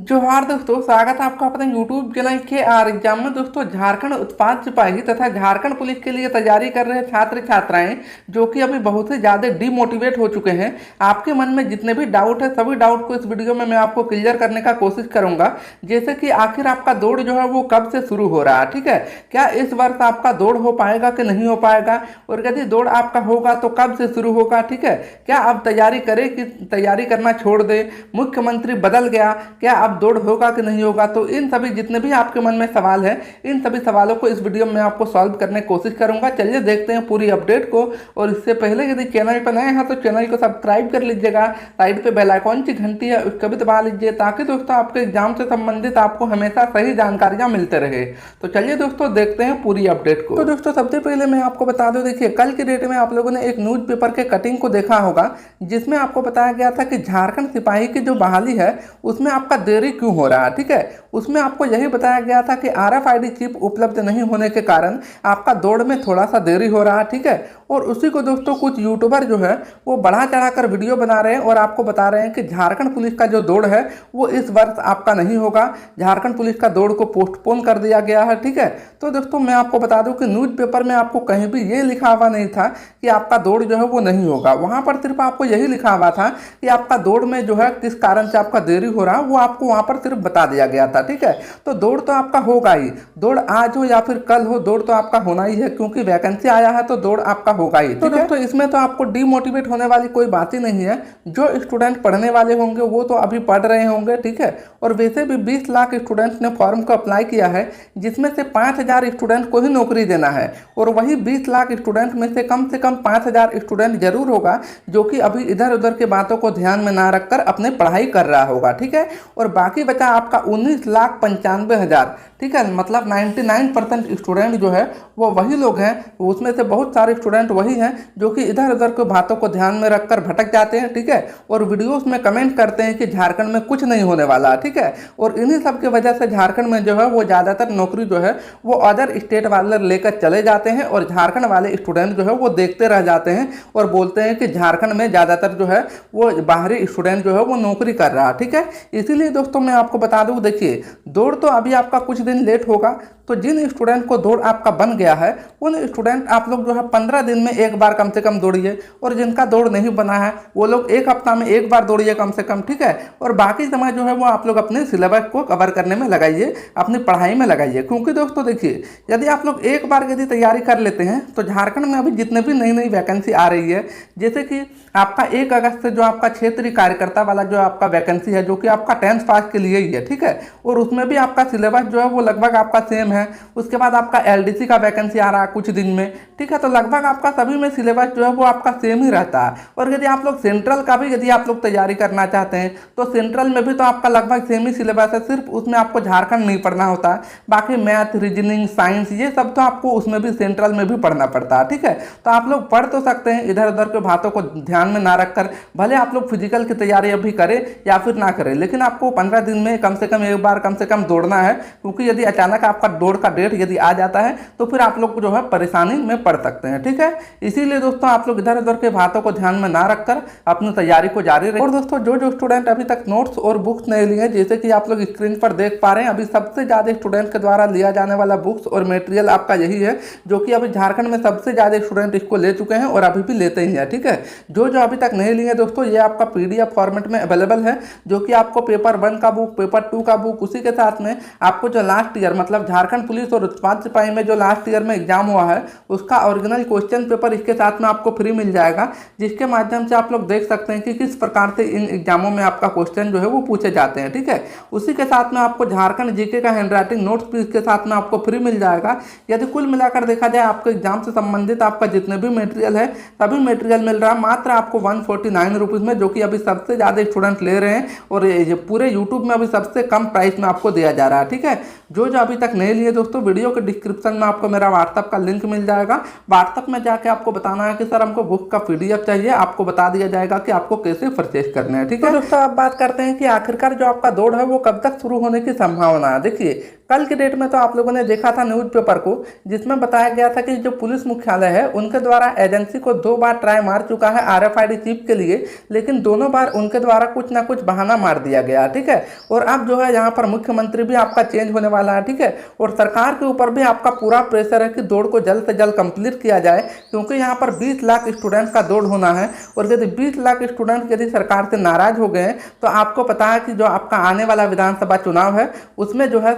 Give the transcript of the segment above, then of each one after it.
जोहार दोस्तों, स्वागत है आपका अपने YouTube चैनल के आर एग्जाम में। दोस्तों, झारखंड उत्पाद सिपाही तथा झारखंड पुलिस के लिए तैयारी कर रहे छात्र छात्राएं जो कि अभी बहुत ही ज़्यादा डीमोटिवेट हो चुके हैं। आपके मन में जितने भी डाउट है सभी डाउट को इस वीडियो में मैं आपको क्लियर करने का कोशिश करूंगा। जैसे कि आखिर आपका दौड़ जो है वो कब से शुरू हो रहा है, ठीक है। क्या इस वर्ष आपका दौड़ हो पाएगा कि नहीं हो पाएगा, और यदि दौड़ आपका होगा तो कब से शुरू होगा, ठीक है। क्या अब तैयारी करें कि तैयारी करना छोड़ दे, मुख्यमंत्री बदल गया, क्या अब दौड़ होगा कि नहीं होगा। तो इन सभी जितने भी आपके मन में सवाल है, इन सभी सवालों को इस वीडियो में आपको सॉल्व करने की कोशिश करूंगा। चलिए देखते हैं पूरी अपडेट को। और इससे पहले यदि चैनल पर नए हैं तो चैनल को सब्सक्राइब कर लीजिएगा, साइड पे बेल आइकॉन की घंटी है उसको भी दबा लीजिए, ताकि दोस्तों आपके एग्जाम से संबंधित आपको हमेशा सही जानकारियां मिलते रहे। तो चलिए दोस्तों देखते हैं पूरी अपडेट को। तो दोस्तों सबसे पहले मैं आपको बता दूं, देखिए कल की डेट में आप लोगों ने एक न्यूज पेपर के कटिंग को देखा होगा, जिसमें आपको बताया गया था कि झारखंड सिपाही की जो बहाली है उसमें आपका देरी क्यों हो रहा है, ठीक है। उसमें आपको यही बताया गया था कि RFID चिप उपलब्ध नहीं होने के कारण आपका दौड़ में थोड़ा सा देरी हो रहा है, ठीक है। और उसी को दोस्तों कुछ यूट्यूबर जो है वो बढ़ा चढ़ाकर वीडियो बना रहे हैं और आपको बता रहे हैं कि झारखंड पुलिस का जो दौड़ है वो इस वर्ष आपका नहीं होगा, झारखंड पुलिस का दौड़ को पोस्टपोन कर दिया गया है, ठीक है। तो दोस्तों मैं आपको बता दूं कि न्यूज पेपर में आपको कहीं भी ये लिखा हुआ नहीं था कि आपका दौड़ जो है वो नहीं होगा। वहां पर सिर्फ आपको यही लिखा हुआ था कि आपका दौड़ में जो है किस कारण से आपका देरी हो रहा है वो आपको वहां पर सिर्फ बता दिया गया था, ठीक है। तो दौड़ तो आपका होगा ही, दौड़ आज हो या फिर कल हो, दौड़ तो आपका होना ही है, क्योंकि वैकेंसी आया है तो दौड़ आपका होगा ही। तो दोस्तों इसमें तो आपको डीमोटिवेट होने वाली कोई बात ही नहीं है। जो स्टूडेंट पढ़ने वाले होंगे वो तो अभी पढ़ रहे होंगे, ठीक है। और वैसे भी 20 लाख स्टूडेंट्स ने फॉर्म को अप्लाई किया है, जिसमें से 5000 स्टूडेंट को ही नौकरी देना है। और वही 20 लाख स्टूडेंट में से कम 5000 स्टूडेंट जरूर होगा जो कि अभी इधर उधर के बातों को ध्यान में ना रखकर अपने पढ़ाई कर रहा होगा, ठीक है। और बाकी बचा आपका 19,95,000, ठीक है। मतलब 99% स्टूडेंट जो है वो वही लोग हैं, उसमें से बहुत सारे स्टूडेंट वही हैं जो कि इधर उधर के बातों को ध्यान में रखकर भटक जाते हैं, ठीक है। और वीडियोस में कमेंट करते हैं कि झारखंड में कुछ नहीं होने वाला, ठीक है। और इन्हीं सब की वजह से झारखंड में जो है वो ज़्यादातर नौकरी जो है वो अदर स्टेट वाले लेकर चले जाते हैं, और झारखंड वाले स्टूडेंट जो है वो देखते रह जाते हैं और बोलते हैं कि झारखंड में ज़्यादातर जो है वो बाहरी स्टूडेंट जो है वो नौकरी कर रहा है, ठीक है। इसीलिए दोस्तों मैं आपको बता दूं, देखिए दौड़ तो अभी आपका कुछ दिन लेट होगा। तो जिन स्टूडेंट को दौड़ आपका बन गया है उन स्टूडेंट आप लोग जो है 15 दिन में एक बार कम से कम दौड़िए, और जिनका दौड़ नहीं बना है वो लोग एक हफ्ता में एक बार दौड़िए कम से कम, ठीक है। और बाकी समय जो है वो आप लोग अपने सिलेबस को कवर करने में लगाइए, अपनी पढ़ाई में लगाइए। क्योंकि दोस्तों देखिए यदि आप लोग एक बार यदि तैयारी कर लेते हैं तो झारखंड में अभी जितने भी नई नई वैकेंसी आ रही है, जैसे कि आपका 1 अगस्त से जो आपका क्षेत्रीय कार्यकर्ता वाला जो आपका वैकेंसी है जो कि आपका 10th पास के लिए ही है, ठीक है। और उसमें भी आपका सिलेबस जो है वो लगभग आपका सेम है। उसके बाद आपका LDC का वैकेंसी आ रहा है कुछ दिन में, ठीक है। तो लगभग आपका सभी में सिलेबस जो है वो आपका सेम ही रहता है। और यदि आप लोग सेंट्रल का भी यदि आप लोग तैयारी करना चाहते हैं तो सेंट्रल में भी तो आपका लगभग सेम ही सिलेबस है, सिर्फ उसमें आपको झारखंड नहीं पढ़ना होता है। बाकी मैथ, रीजनिंग, साइंस ये सब तो आपको उसमें भी सेंट्रल में भी पढ़ना पड़ता है, ठीक है। तो आप लोग पढ़ तो सकते हैं इधर उधर के बातों को ध्यान में ना रखकर, भले आप लोग फिजिकल की तैयारी अभी करें या फिर ना करें, लेकिन आपको 15 दिन में कम से कम एक बार कम से कम दौड़ना है। क्योंकि यदि अचानक आपका दौड़ का डेट यदि आ जाता है तो फिर आप लोग जो है परेशानी में पड़ सकते हैं, ठीक है। इसीलिए दोस्तों आप लोग इधर उधर के बातों को ध्यान में ना रखकर अपनी तैयारी को जारी रखें। और दोस्तों जो स्टूडेंट अभी तक नोट्स और बुक्स नहीं लिए, जैसे कि आप लोग स्क्रीन पर देख पा रहे हैं, अभी सबसे ज़्यादा स्टूडेंट के द्वारा लिया जाने वाला बुक्स और मटेरियल आपका यही है, जो कि अभी झारखंड में सबसे ज़्यादा स्टूडेंट इसको ले चुके हैं और अभी भी लेते ही हैं, ठीक है। जो अभी तक नहीं लिए दोस्तों, ये आपका PDF फॉर्मेट में अवेलेबल है, जो कि आपको पेपर 1 का बुक, पेपर 2 का बुक, उसी के साथ में आपको जो लास्ट ईयर मतलब झारखंड पुलिस और उत्पाद सिपाही में जो लास्ट ईयर में एग्जाम हुआ है उसका ओरिजिनल क्वेश्चन पेपर इसके साथ में आपको फ्री मिल जाएगा, जिसके माध्यम से आप लोग देख सकते हैं कि किस प्रकार से इन एग्जामों में आपका क्वेश्चन जो है वो पूछे जाते हैं, ठीक है। उसी के साथ में आपको झारखंड GK का हैंडराइटिंग नोट्स भी इसके साथ में आपको फ्री मिल जाएगा। यदि कुल मिलाकर देखा जाए आपके एग्जाम से संबंधित आपका जितने भी मटेरियल है सभी मटेरियल मिल रहा है मात्र आपको 149 रुपीज़ में, जो कि अभी सबसे ज़्यादा स्टूडेंट ले रहे हैं और ये पूरे यूट्यूब में अभी सबसे कम प्राइस में आपको दिया जा रहा है, ठीक है। जो अभी तक नहीं लिए दोस्तों, वीडियो के डिस्क्रिप्शन में आपको मेरा व्हाट्सअप का लिंक मिल जाएगा। व्हाट्सअप में जाके आपको बताना है कि सर हमको बुक का PDF चाहिए, आपको बता दिया जाएगा कि आपको कैसे परचेज करने हैं, ठीक है। तो दोस्तों अब बात करते हैं कि आखिरकार जो आपका दौड़ है वो कब तक शुरू होने की संभावना है। देखिए कल के डेट में तो आप लोगों ने देखा था न्यूज़पेपर को, जिसमें बताया गया था कि जो पुलिस मुख्यालय है उनके द्वारा एजेंसी को 2 बार ट्राई मार चुका है RFID चिप के लिए, लेकिन दोनों बार उनके द्वारा कुछ ना कुछ बहाना मार दिया गया, ठीक है। और अब जो है यहाँ पर मुख्यमंत्री भी आपका चेंज होने वाला है, ठीक है। और सरकार के ऊपर भी आपका पूरा प्रेशर है कि दौड़ को जल्द से जल्द कंप्लीट किया जाए, क्योंकि यहाँ पर 20 लाख स्टूडेंट का दौड़ होना है। और यदि 20 लाख स्टूडेंट यदि सरकार से नाराज हो गए तो आपको पता है कि जो आपका आने वाला विधानसभा चुनाव है उसमें जो है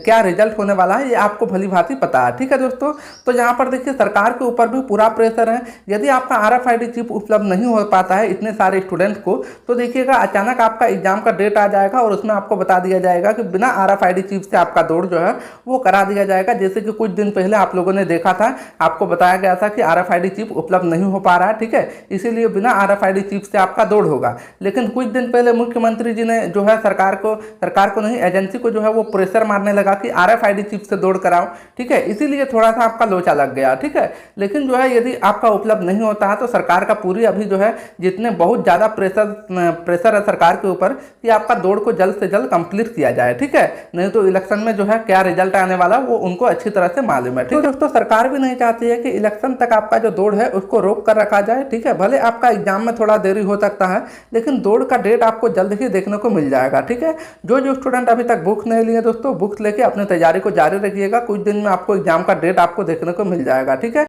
क्या रिजल्ट होने वाला है, ये आपको भली भांति पता है, ठीक है दोस्तों। तो यहाँ पर देखिए सरकार के ऊपर भी पूरा प्रेशर है। यदि आपका RFID चिप उपलब्ध नहीं हो पाता है इतने सारे स्टूडेंट को, तो देखिएगा अचानक आपका एग्जाम का डेट आ जाएगा और उसमें आपको बता दिया जाएगा कि बिना RFID चिप से आपका दौड़ जो है वो करा दिया जाएगा। जैसे कि कुछ दिन पहले आप लोगों ने देखा था, आपको बताया गया था कि RFID चिप उपलब्ध नहीं हो पा रहा है, ठीक है, इसीलिए बिना RFID चिप से आपका दौड़ होगा। लेकिन कुछ दिन पहले मुख्यमंत्री जी ने जो है सरकार को नहीं, एजेंसी को जो है वो प्रेशर मारने लगा कि RFID चिप से दौड़ कराओ, ठीक है, इसीलिए थोड़ा सा आपका लोचा लग गया, ठीक है। लेकिन जो है यदि आपका उपलब्ध नहीं होता है तो सरकार का पूरी अभी जो है जितने बहुत ज़्यादा प्रेशर है सरकार के ऊपर कि आपका दौड़ को जल्द से जल्द कंप्लीट किया जाए, ठीक है। नहीं तो इलेक्शन में जो है क्या रिजल्ट आने वाला वो उनको अच्छी तरह से मालूम है, ठीक है। दोस्तों सरकार भी नहीं चाहती है कि इलेक्शन तक आपका जो दौड़ है उसको रोक कर रखा जाए, ठीक है। भले आपका एग्जाम में थोड़ा देरी हो सकता है, लेकिन दौड़ का डेट आपको जल्द ही देखने को मिल जाएगा, ठीक है। जो स्टूडेंट अभी तक बुक नहीं लिए दोस्तों, बुक्स लेके अपनी तैयारी को जारी रखिएगा। कुछ दिन में आपको एग्जाम का डेट आपको देखने को मिल जाएगा, ठीक है।